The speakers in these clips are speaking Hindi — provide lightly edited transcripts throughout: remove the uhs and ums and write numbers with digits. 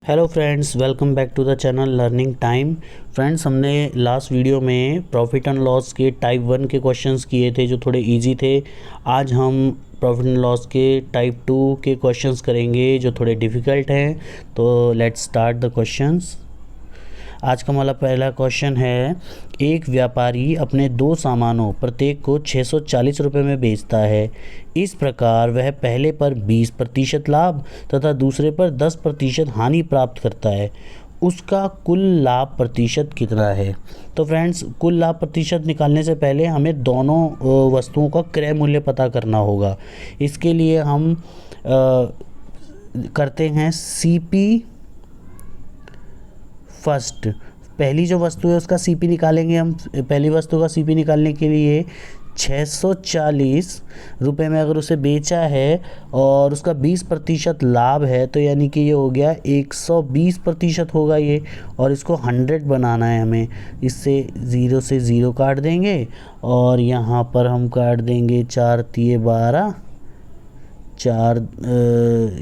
Hello friends, welcome back to the channel learning time. Friends, हमने लास्ट वीडियो में प्रॉफिट एंड लॉस के टाइप 1 के क्वेश्चंस किए थे जो थोड़े इजी थे। आज हम प्रॉफिट एंड लॉस के टाइप 2 के क्वेश्चंस करेंगे जो थोड़े डिफ़िकल्ट हैं। तो लेट्स स्टार्ट द क्वेश्चंस। आज का हमारा पहला क्वेश्चन है, एक व्यापारी अपने दो सामानों प्रत्येक को 640 रुपये में बेचता है। इस प्रकार वह पहले पर 20% लाभ तथा दूसरे पर 10% हानि प्राप्त करता है। उसका कुल लाभ प्रतिशत कितना है? तो फ्रेंड्स, कुल लाभ प्रतिशत निकालने से पहले हमें दोनों वस्तुओं का क्रय मूल्य पता करना होगा। इसके लिए हम करते हैं सीपी फर्स्ट। पहली जो वस्तु है उसका सीपी निकालेंगे हम। पहली वस्तु का सीपी निकालने के लिए 640 रुपये में अगर उसे बेचा है और उसका 20% लाभ है तो यानी कि ये हो गया 120% होगा ये। और इसको 100 बनाना है हमें। इससे 0 से 0 काट देंगे और यहाँ पर हम काट देंगे 4 तिये 12, 4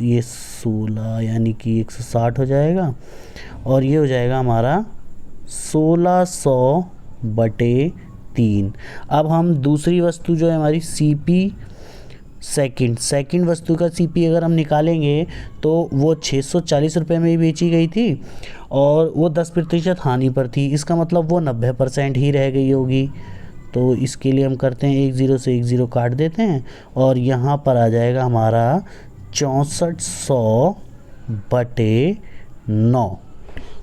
ये 16 यानी कि 160 हो जाएगा। और ये हो जाएगा हमारा 1600/3। अब हम दूसरी वस्तु जो है हमारी सीपी सेकंड वस्तु का सीपी अगर हम निकालेंगे तो वो 640 रुपये में ही बेची गई थी और वो 10% हानि पर थी। इसका मतलब वो 90% ही रह गई होगी। तो इसके लिए हम करते हैं 10 से 10 काट देते हैं और यहाँ पर आ जाएगा हमारा 6400/9।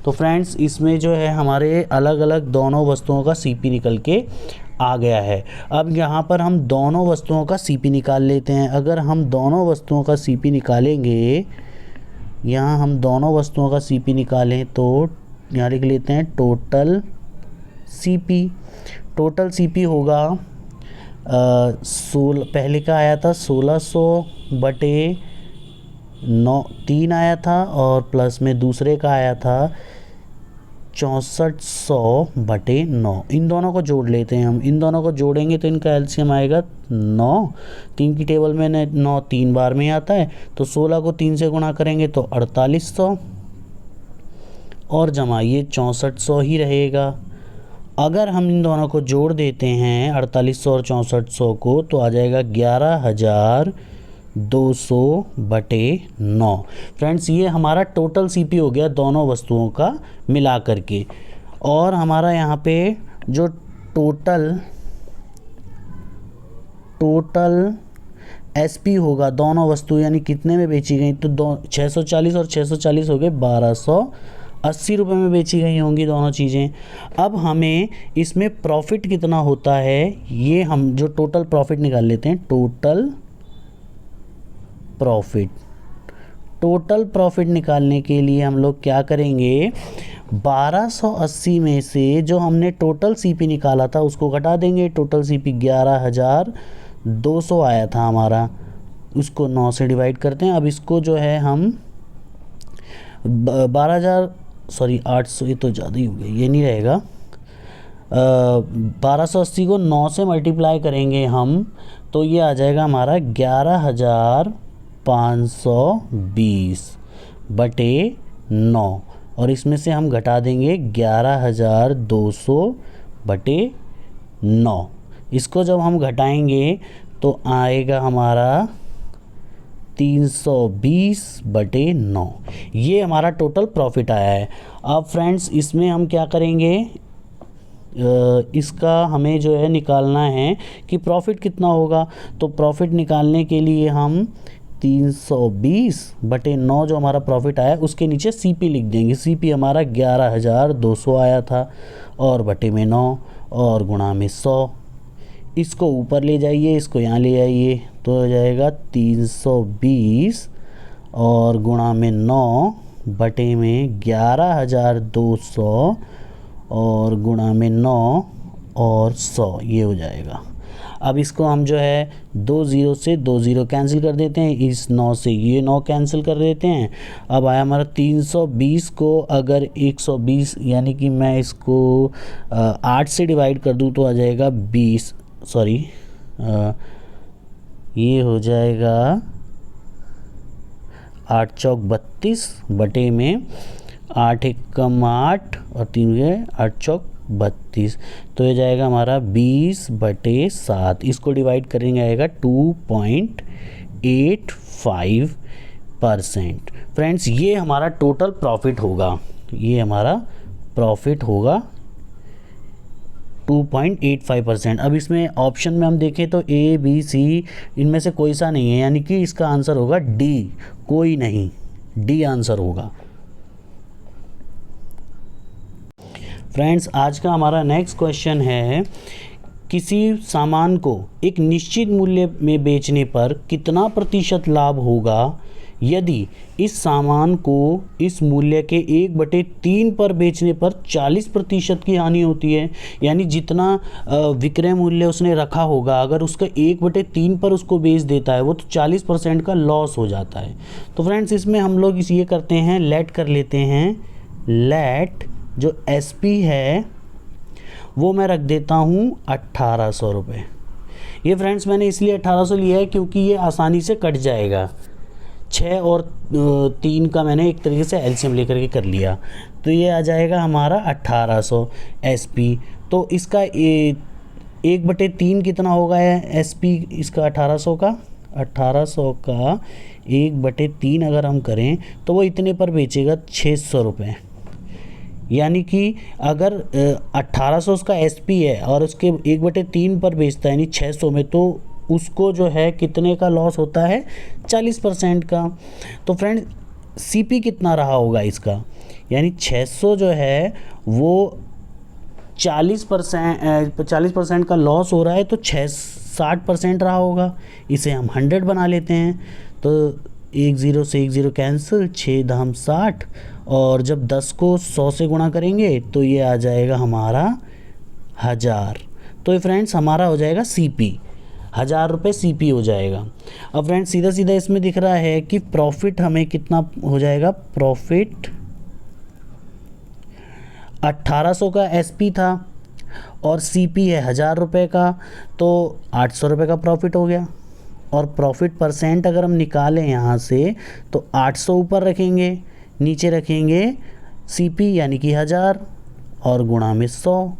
तो फ्रेंड्स, इसमें जो है हमारे अलग अलग दोनों वस्तुओं का सीपी निकल के आ गया है। अब यहाँ पर हम दोनों वस्तुओं का सीपी निकाल लेते हैं। अगर हम दोनों वस्तुओं का सीपी निकालेंगे, यहाँ हम दोनों वस्तुओं का सीपी निकालें तो यहाँ लिख लेते हैं टोटल सीपी। टोटल सीपी होगा 16, पहले का आया था 1600/9 3 आया था और प्लस में दूसरे का आया था 6400/9। इन दोनों को जोड़ लेते हैं हम। इन दोनों को जोड़ेंगे तो इनका एलसीएम आएगा 9। 3 की टेबल में 9 3 बार में आता है तो 16 को 3 से गुणा करेंगे तो 4800 और जमा ये 6400 ही रहेगा। अगर हम इन दोनों को जोड़ देते हैं 4800 और 6400 को तो आ जाएगा 11200/9। फ्रेंड्स, ये हमारा टोटल सीपी हो गया दोनों वस्तुओं का मिला करके। और हमारा यहाँ पे जो टोटल एसपी होगा दोनों वस्तु यानी कितने में बेची गई, तो 640 और 640 हो गए 1280 रुपये में बेची गई होंगी दोनों चीज़ें। अब हमें इसमें प्रॉफिट कितना होता है ये हम जो टोटल प्रॉफिट निकाल लेते हैं। टोटल प्रॉफिट निकालने के लिए हम लोग क्या करेंगे, 1280 में से जो हमने टोटल सीपी निकाला था उसको घटा देंगे। टोटल सीपी 11200 आया था हमारा, उसको 9 से डिवाइड करते हैं। अब इसको जो है हम 800, ये तो ज़्यादा ही हो गया, ये नहीं रहेगा। 1280 को 9 से मल्टीप्लाई करेंगे हम तो ये आ जाएगा हमारा 11520/9 और इसमें से हम घटा देंगे 11200/9। इसको जब हम घटाएंगे तो आएगा हमारा 320/9। ये हमारा टोटल प्रॉफिट आया है। अब फ्रेंड्स, इसमें हम क्या करेंगे, इसका हमें जो है निकालना है कि प्रॉफिट कितना होगा। तो प्रॉफिट निकालने के लिए हम 320/9 जो हमारा प्रॉफिट आया उसके नीचे सीपी लिख देंगे। सीपी हमारा 11200 आया था और बटे में 9 और गुणा में 100। इसको ऊपर ले जाइए, इसको यहाँ ले आइए तो हो जाएगा 320 और गुणा में 9 बटे में 11200 और गुणा में 9 और 100, ये हो जाएगा। अब इसको हम जो है 2 0 से 2 0 कैंसिल कर देते हैं। इस 9 से ये 9 कैंसिल कर देते हैं। अब आया हमारा 320 को अगर 120 यानी कि मैं इसको 8 से डिवाइड कर दूं तो आ जाएगा 20, ये हो जाएगा 8 चौक 32 बटे में 8 एकम 8 और 3 गए 8 चौक 32, तो ये जाएगा हमारा 20/7। इसको डिवाइड करेंगे आएगा 2.85%। फ्रेंड्स ये हमारा टोटल प्रॉफिट होगा, ये हमारा प्रॉफिट होगा 2.85%। अब इसमें ऑप्शन में हम देखें तो ए बी सी इनमें से कोई सा नहीं है, यानी कि इसका आंसर होगा डी, कोई नहीं, डी आंसर होगा। फ्रेंड्स आज का हमारा नेक्स्ट क्वेश्चन है, किसी सामान को एक निश्चित मूल्य में बेचने पर कितना प्रतिशत लाभ होगा यदि इस सामान को इस मूल्य के 1/3 पर बेचने पर 40% की हानि होती है। यानी जितना विक्रय मूल्य उसने रखा होगा, अगर उसका 1/3 पर उसको बेच देता है वो, तो 40% का लॉस हो जाता है। तो फ्रेंड्स इसमें हम लोग ये करते हैं, लेट कर लेते हैं, लेट जो SP है वो मैं रख देता हूँ 1800 रुपये। ये फ्रेंड्स मैंने इसलिए 1800 लिया है क्योंकि ये आसानी से कट जाएगा। 6 और 3 का मैंने एक तरीके से एलसीएम लेकर के कर लिया, तो ये आ जाएगा हमारा 1800 SP। तो इसका 1/3 कितना होगा SP इसका 1800 का, 1800 का 1/3 अगर हम करें तो वो इतने पर बेचेगा 600 रुपये। यानी कि अगर 1800 उसका SP है और उसके 1/3 पर बेचता है यानी 600 में, तो उसको जो है कितने का लॉस होता है, 40% का। तो फ्रेंड्स CP कितना रहा होगा इसका, यानी 600 जो है वो 40% का लॉस हो रहा है, तो 60% रहा होगा। इसे हम 100 बना लेते हैं, तो 1 0 से 1 0 कैंसिल, 6 दाम 60, और जब 10 को 100 से गुणा करेंगे तो ये आ जाएगा हमारा 1000। तो ये फ्रेंड्स हमारा हो जाएगा CP, 1000 रुपये CP हो जाएगा। अब फ्रेंड्स सीधा सीधा इसमें दिख रहा है कि प्रॉफिट हमें कितना हो जाएगा, प्रॉफिट 1800 का SP था और CP है 1000 रुपये का, तो 800 रुपये का प्रॉफिट हो गया। और प्रॉफिट परसेंट अगर हम निकालें यहाँ से तो 800 ऊपर रखेंगे, नीचे रखेंगे CP यानी कि 1000 और गुणा में 100,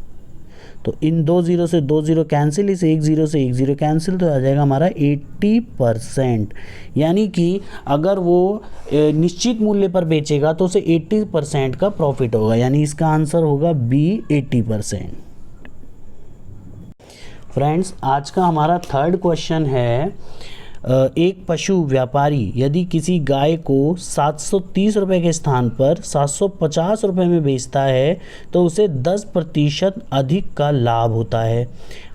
तो इन 2 0 से 2 0 कैंसिल, इस 1 0 से 1 0 कैंसिल, तो आ जाएगा हमारा 80%। यानी कि अगर वो निश्चित मूल्य पर बेचेगा तो उसे 80% का प्रॉफिट होगा, यानी इसका आंसर होगा B 80%। फ्रेंड्स आज का हमारा थर्ड क्वेश्चन है, एक पशु व्यापारी यदि किसी गाय को 730 रुपये के स्थान पर 750 रुपये में बेचता है तो उसे 10% अधिक का लाभ होता है।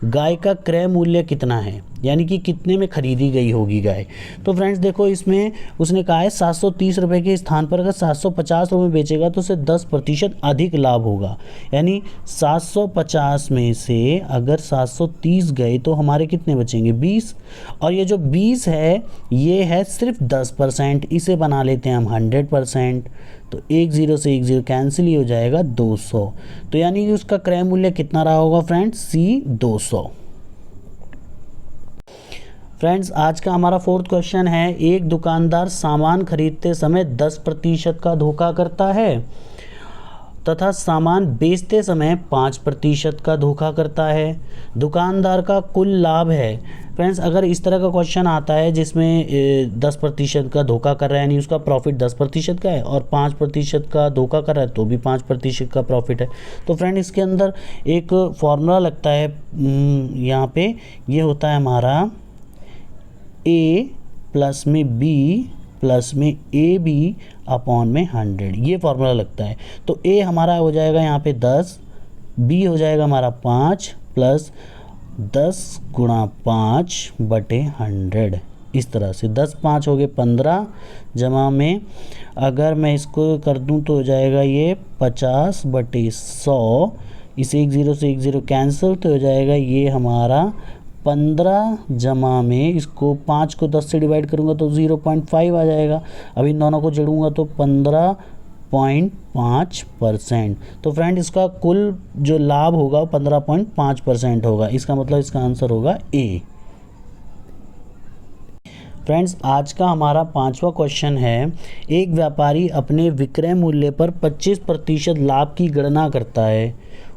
गाय का क्रय मूल्य कितना है, यानी कि कितने में खरीदी गई होगी गाय। तो फ्रेंड्स देखो इसमें उसने कहा है 730 रुपये के स्थान पर अगर 750 रुपये में बेचेगा तो उसे 10% अधिक लाभ होगा। यानी 750 में से अगर 730 गए तो हमारे कितने बचेंगे, 20, और ये जो 20 है ये है सिर्फ 10%, इसे बना लेते हैं हम 100%। तो 1 0 से 1 0 कैंसिल ही हो जाएगा 200, तो यानी कि उसका क्रय मूल्य कितना रहा होगा फ्रेंड्स, C 200। फ्रेंड्स आज का हमारा फोर्थ क्वेश्चन है, एक दुकानदार सामान खरीदते समय 10% का धोखा करता है तथा सामान बेचते समय 5% का धोखा करता है। दुकानदार का कुल लाभ है। फ्रेंड्स अगर इस तरह का क्वेश्चन आता है जिसमें 10% का धोखा कर रहा है, यानी उसका प्रॉफिट 10% का है, और 5% का धोखा कर रहा है तो भी 5% का प्रॉफिट है। तो फ्रेंड इसके अंदर एक फॉर्मूला लगता है, यहाँ पे ये होता है हमारा A प्लस में B प्लस में AB अपॉन में 100, ये फॉर्मूला लगता है। तो A हमारा हो जाएगा यहाँ पे 10, B हो जाएगा हमारा 5 प्लस 10 गुणा 5 बटे 100, इस तरह से 10 5 हो गए 15, जमा में अगर मैं इसको कर दूं तो हो जाएगा ये 50 बटे 100, इसे 1 0 से 1 0 कैंसिल, तो हो जाएगा ये हमारा 15, जमा में इसको 5 को 10 से डिवाइड करूँगा तो 0.5 आ जाएगा। अब इन दोनों को जोड़ूंगा तो 15.5%। तो फ्रेंड इसका कुल जो लाभ होगा 15.5% होगा। इसका मतलब इसका आंसर होगा A। फ्रेंड्स आज का हमारा 5वां क्वेश्चन है, एक व्यापारी अपने विक्रय मूल्य पर 25% लाभ की गणना करता है,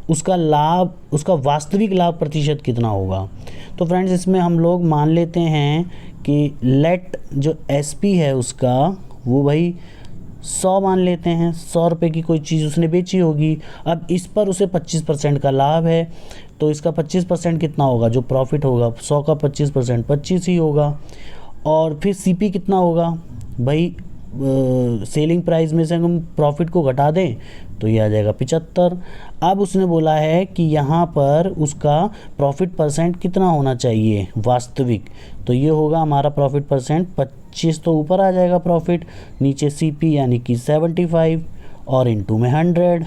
उसका वास्तविक लाभ प्रतिशत कितना होगा। तो फ्रेंड्स इसमें हम लोग मान लेते हैं कि लेट जो एसपी है उसका वो भाई 100 मान लेते हैं, 100 रुपये की कोई चीज़ उसने बेची होगी। अब इस पर उसे 25% का लाभ है, तो इसका 25% कितना होगा, जो प्रॉफिट होगा 100 का 25% 25 ही होगा। और फिर सीपी कितना होगा भाई, सेलिंग प्राइस में से हम प्रॉफिट को घटा दें तो ये आ जाएगा 75। अब उसने बोला है कि यहाँ पर उसका प्रॉफिट परसेंट कितना होना चाहिए वास्तविक, तो ये होगा हमारा प्रॉफिट परसेंट 25, तो ऊपर आ जाएगा प्रॉफिट, नीचे सीपी यानी कि 75 और इनटू में 100,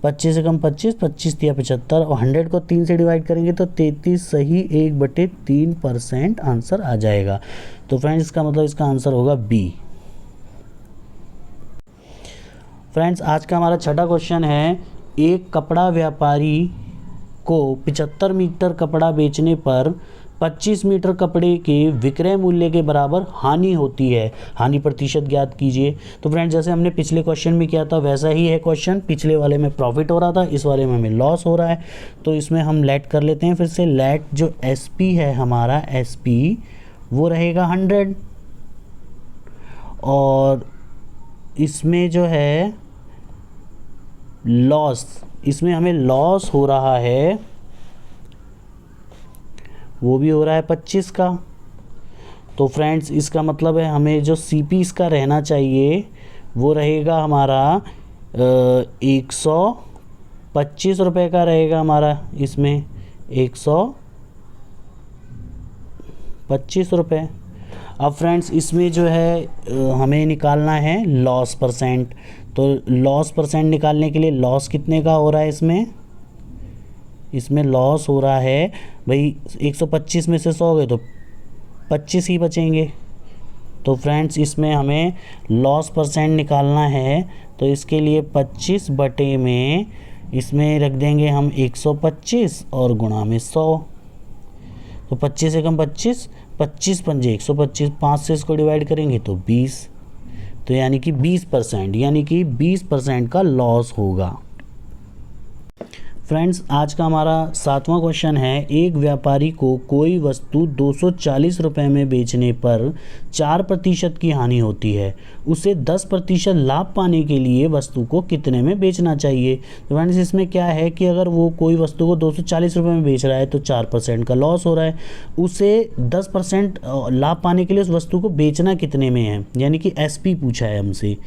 25 से कम 25, 25 या 75 और 100 को 3 से डिवाइड करेंगे तो 33 सही 1/3% आंसर आ जाएगा। तो फ्रेंड्स इसका मतलब इसका आंसर होगा बी। फ्रेंड्स आज का हमारा छठा क्वेश्चन है, एक कपड़ा व्यापारी को 75 मीटर कपड़ा बेचने पर 25 मीटर कपड़े के विक्रय मूल्य के बराबर हानि होती है, हानि प्रतिशत ज्ञात कीजिए। तो फ्रेंड्स जैसे हमने पिछले क्वेश्चन में किया था वैसा ही है क्वेश्चन, पिछले वाले में प्रॉफिट हो रहा था, इस वाले में हमें लॉस हो रहा है। तो इसमें हम लेट कर लेते हैं फिर से, लेट जो एसपी है हमारा, एसपी वो रहेगा 100 और इसमें जो है लॉस, इसमें हमें लॉस हो रहा है, वो भी हो रहा है 25 का। तो फ्रेंड्स इसका मतलब है हमें जो सीपी इसका रहना चाहिए वो रहेगा हमारा 125 रुपये का रहेगा हमारा, इसमें 125 रुपये। अब फ्रेंड्स इसमें जो है हमें निकालना है लॉस परसेंट, तो लॉस परसेंट निकालने के लिए लॉस कितने का हो रहा है, इसमें लॉस हो रहा है भाई 125 में से 100 गए तो 25 ही बचेंगे। तो फ्रेंड्स इसमें हमें लॉस परसेंट निकालना है, तो इसके लिए 25 बटे में इसमें रख देंगे हम 125 और गुणा में 100, तो 25 से कम 25, 25 पंजे 125, 5 से इसको डिवाइड करेंगे तो 20, तो यानी कि 20%, यानी कि 20% का लॉस होगा। फ्रेंड्स आज का हमारा 7वां क्वेश्चन है, एक व्यापारी को कोई वस्तु 240 रुपये में बेचने पर 4% की हानि होती है, उसे 10% लाभ पाने के लिए वस्तु को कितने में बेचना चाहिए। तो फ्रेंड्स इसमें क्या है कि अगर वो कोई वस्तु को 240 रुपये में बेच रहा है तो 4% का लॉस हो रहा है, उसे 10% लाभ पाने के लिए उस वस्तु को बेचना कितने में है, यानी कि एसपी पूछा है हमसे।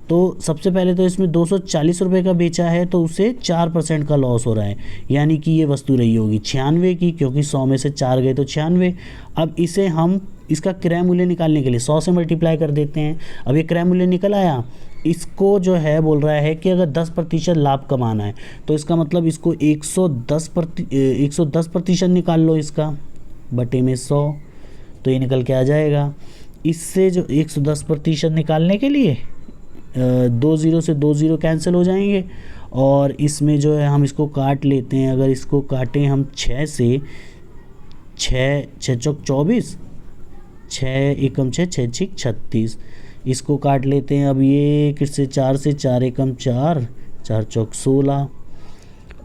तो सबसे पहले तो इसमें 240 रुपये का बेचा है तो उसे 4% का लॉस हो रहा है, यानी कि ये वस्तु रही होगी 96 की, क्योंकि 100 में से 4 गए तो 96। अब इसे हम इसका क्रय मूल्य निकालने के लिए 100 से मल्टीप्लाई कर देते हैं। अब ये क्रय मूल्य निकल आया, इसको जो है बोल रहा है कि अगर 10% लाभ कमाना है तो इसका मतलब इसको 110% निकाल लो इसका बटे में 100, तो ये निकल के आ जाएगा। इससे जो 110% निकालने के लिए 2 0 से 2 0 कैंसिल हो जाएंगे और इसमें जो है हम इसको काट लेते हैं। अगर इसको काटें हम 6 से, 6 चौक 24, 6 एकम 6, 6 छिक 36, इसको काट लेते हैं। अब ये किससे 4 से, 4 एकम 4, 4 चौक 16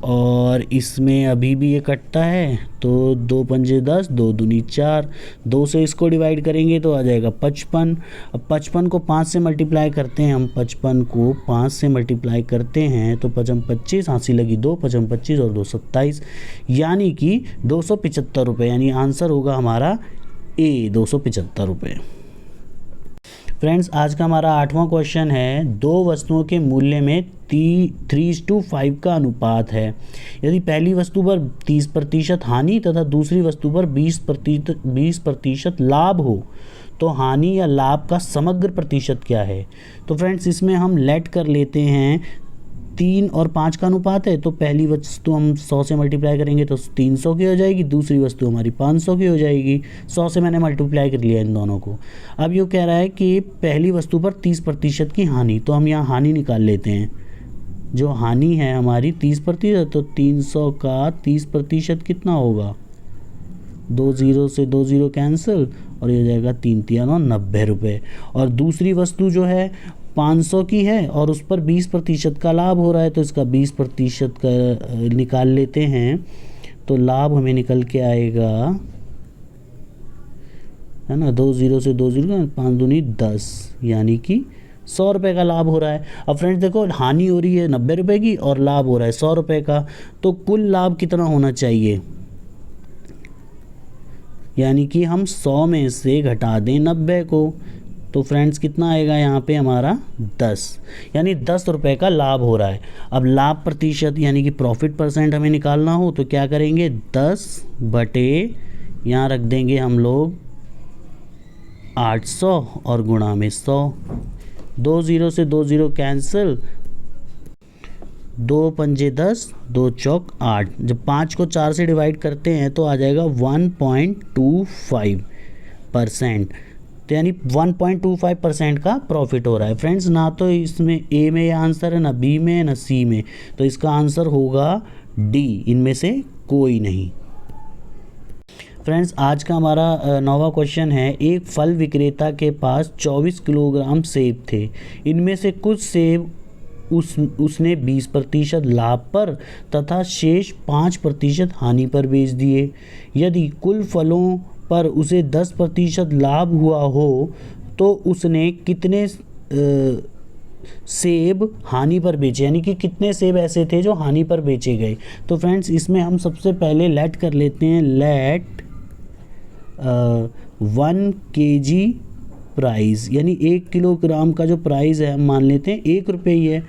और इसमें अभी भी ये कटता है तो 2 पंजे 10, 2 दूनी 4, 2 से इसको डिवाइड करेंगे तो आ जाएगा 55। अब 55 को 5 से मल्टीप्लाई करते हैं हम, 55 को 5 से मल्टीप्लाई करते हैं तो 55 25, हाँसी लगी 2, 55 25 और 2 27, यानी कि 275 रुपये, यानी आंसर होगा हमारा ए 275 रुपये। फ्रेंड्स आज का हमारा 8वां क्वेश्चन है, दो वस्तुओं के मूल्य में 3:5 का अनुपात है, यदि पहली वस्तु पर 30% हानि तथा दूसरी वस्तु पर 20% लाभ हो तो हानि या लाभ का समग्र प्रतिशत क्या है। तो फ्रेंड्स इसमें हम लेट कर लेते हैं 3 और 5 का अनुपात है, तो पहली वस्तु हम 100 से मल्टीप्लाई करेंगे तो 300 की हो जाएगी, दूसरी वस्तु हमारी 500 की हो जाएगी। 100 से मैंने मल्टीप्लाई कर लिया इन दोनों को। अब ये कह रहा है कि पहली वस्तु पर 30% की हानि, तो हम यहाँ हानि निकाल लेते हैं। जो हानि है हमारी 30%, तो 300 का 30% कितना होगा, 2 0 से 2 0 कैंसिल और ये हो जाएगा 3 3 90 रुपये। और दूसरी वस्तु जो है 500 की है और उस पर 20% का लाभ हो रहा है, तो इसका 20% का निकाल लेते हैं। तो लाभ हमें निकल के आएगा, है ना, 2 0 से 2 0, 5 दूनी 10, यानी कि 100 रुपये का लाभ हो रहा है। अब फ्रेंड्स देखो, हानि हो रही है 90 रुपये की और लाभ हो रहा है 100 रुपये का, तो कुल लाभ कितना होना चाहिए, यानी कि हम 100 में से घटा दें 90 को, तो फ्रेंड्स कितना आएगा यहाँ पे हमारा 10, यानी 10 रुपये का लाभ हो रहा है। अब लाभ प्रतिशत यानी कि प्रॉफिट परसेंट हमें निकालना हो तो क्या करेंगे, 10 बटे यहाँ रख देंगे हम लोग 800 और गुणा में 100। 2 0 से 2 0 कैंसिल, 2 पंजे 10, 2 चौक 8। जब 5 को 4 से डिवाइड करते हैं तो आ जाएगा 1.25%, तो यानी 1.25% का प्रॉफिट हो रहा है। फ्रेंड्स ना तो इसमें ए में यह आंसर है, ना बी में, ना सी में, तो इसका आंसर होगा डी, इनमें से कोई नहीं। फ्रेंड्स आज का हमारा 9वां क्वेश्चन है, एक फल विक्रेता के पास 24 किलोग्राम सेब थे, इनमें से कुछ सेब उसने 20% लाभ पर तथा शेष 5% हानि पर बेच दिए। यदि कुल फलों पर उसे 10% लाभ हुआ हो तो उसने कितने सेब हानि पर बेचे, यानी कि कितने सेब ऐसे थे जो हानि पर बेचे गए। तो फ्रेंड्स इसमें हम सबसे पहले लेट कर लेते हैं, लेट 1 kg प्राइस, यानी 1 किलोग्राम का जो प्राइस है हम मान लेते हैं 1 रुपये ही है,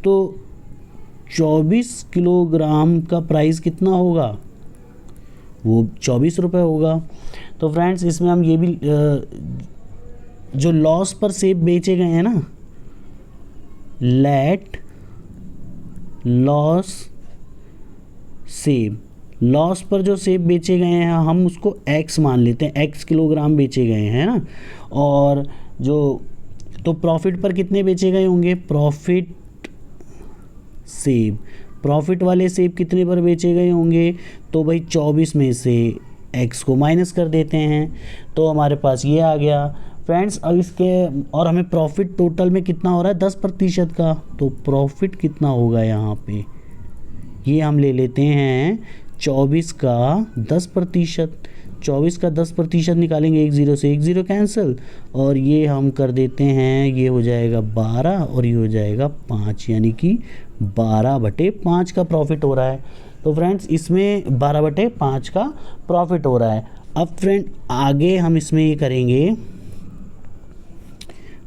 तो 24 किलोग्राम का प्राइस कितना होगा, वो 24 रुपये होगा। तो फ्रेंड्स इसमें हम ये भी जो लॉस पर सेब बेचे गए हैं ना, लेट लॉस सेब, लॉस पर जो सेब बेचे गए हैं हम उसको x मान लेते हैं, x किलोग्राम बेचे गए हैं ना, और जो तो प्रॉफिट पर कितने बेचे गए होंगे, प्रॉफिट सेब, प्रॉफिट वाले सेब कितने पर बेचे गए होंगे, तो भाई 24 में से x को माइनस कर देते हैं, तो हमारे पास ये आ गया। फ्रेंड्स अब इसके और हमें प्रॉफिट टोटल में कितना हो रहा है, 10% का, तो प्रॉफिट कितना होगा यहाँ पे, ये हम ले लेते हैं 24 का 10%, 24 का 10% निकालेंगे, 1 0 से 1 0 कैंसिल, और ये हम कर देते हैं, ये हो जाएगा 12 और ये हो जाएगा 5, यानी कि 12/5 का प्रॉफिट हो रहा है। तो फ्रेंड्स इसमें 12/5 का प्रॉफिट हो रहा है। अब फ्रेंड आगे हम इसमें ये करेंगे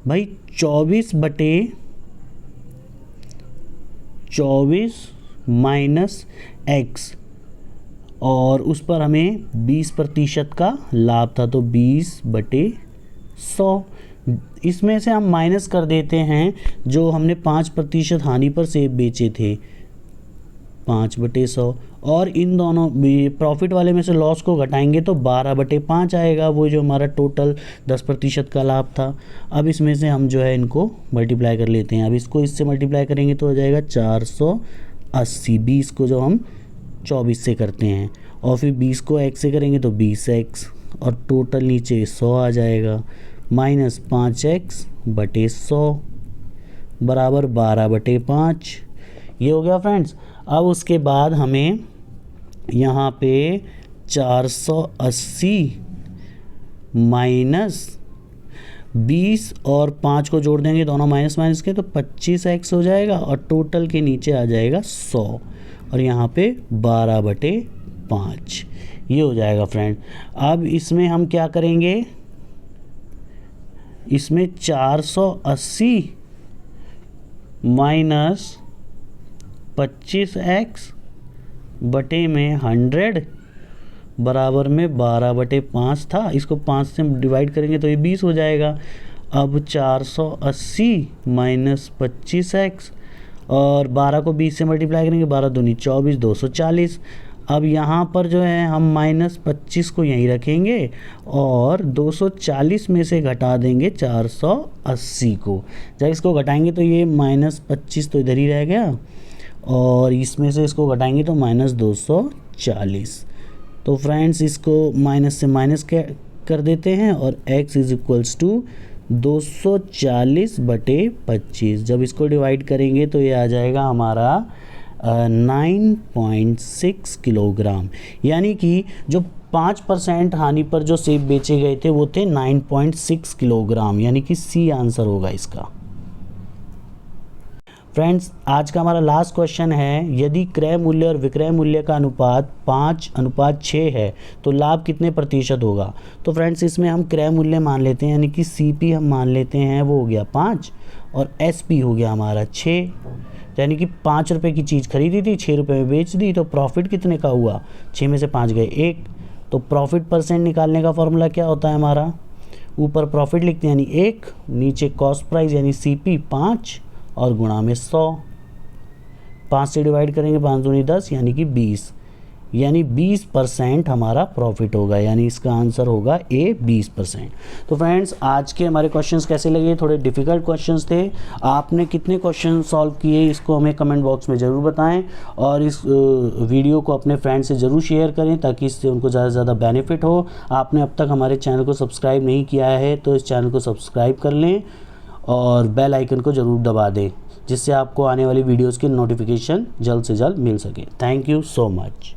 भाई 24/24 माइनस x, और उस पर हमें 20% का लाभ था, तो 20/100। इसमें से हम माइनस कर देते हैं जो हमने 5% हानि पर सेब बेचे थे, 5/100, और इन दोनों प्रॉफिट वाले में से लॉस को घटाएंगे तो 12/5 आएगा, वो जो हमारा टोटल 10% का लाभ था। अब इसमें से हम जो है इनको मल्टीप्लाई कर लेते हैं। अब इसको इससे मल्टीप्लाई करेंगे तो हो जाएगा 480, 20 को जो हम 24 से करते हैं और फिर 20 को x से करेंगे तो 20x, और टोटल नीचे 100 आ जाएगा, माइनस 5x/100 बराबर 12/5, ये हो गया फ्रेंड्स। अब उसके बाद हमें यहाँ पे 480 माइनस 20 और 5 को जोड़ देंगे, दोनों माइनस माइनस के, तो 25x हो जाएगा, और टोटल के नीचे आ जाएगा 100, और यहाँ पे 12/5, ये हो जाएगा फ्रेंड। अब इसमें हम क्या करेंगे, इसमें 480 माइनस 25x बटे में 100 बराबर में 12/5 था, इसको 5 से डिवाइड करेंगे तो ये 20 हो जाएगा। अब 480 माइनस 25x और 12 को 20 से मल्टीप्लाई करेंगे, 12 दूनी 24, 240। अब यहाँ पर जो है हम माइनस 25 को यहीं रखेंगे और 240 में से घटा देंगे 480 को। जब इसको घटाएंगे तो ये माइनस 25 तो इधर ही रह गया, और इसमें से इसको घटाएंगे तो माइनस 240। तो फ्रेंड्स इसको माइनस से माइनस कर देते हैं और x इज इक्वल्स टू 240/25। जब इसको डिवाइड करेंगे तो ये आ जाएगा हमारा 9.6 किलोग्राम। यानी कि जो 5% हानि पर जो सेब बेचे गए थे वो थे 9.6 किलोग्राम, यानी कि सी आंसर होगा इसका। फ्रेंड्स, आज का हमारा लास्ट क्वेश्चन है, यदि क्रय मूल्य और विक्रय मूल्य का अनुपात 5:6 है तो लाभ कितने प्रतिशत होगा। तो फ्रेंड्स, इसमें हम क्रय मूल्य मान लेते हैं, यानी कि CP हम मान लेते हैं, वो हो गया 5 और SP हो गया हमारा 6। यानी कि 5 रुपये की चीज़ खरीदी थी, 6 रुपये में बेच दी, तो प्रॉफिट कितने का हुआ, 6 में से 5 गए 1। तो प्रॉफिट परसेंट निकालने का फॉर्मूला क्या होता है हमारा, ऊपर प्रॉफिट लिखते हैं यानी 1, नीचे कॉस्ट प्राइस यानी CP 5 और गुणा में 100। 5 से डिवाइड करेंगे 5 दूनी 10 यानी कि 20, यानी 20% हमारा प्रॉफिट होगा, यानी इसका आंसर होगा A 20%। तो फ्रेंड्स, आज के हमारे क्वेश्चंस कैसे लगे, थोड़े डिफ़िकल्ट क्वेश्चंस थे। आपने कितने क्वेश्चन सॉल्व किए इसको हमें कमेंट बॉक्स में ज़रूर बताएं और इस वीडियो को अपने फ्रेंड्स से ज़रूर शेयर करें ताकि इससे उनको ज़्यादा से ज़्यादा बेनिफिट हो। आपने अब तक हमारे चैनल को सब्सक्राइब नहीं किया है तो इस चैनल को सब्सक्राइब कर लें और बेल आइकन को ज़रूर दबा दें, जिससे आपको आने वाली वीडियोज़ की नोटिफिकेशन जल्द से जल्द मिल सके। Thank you so much.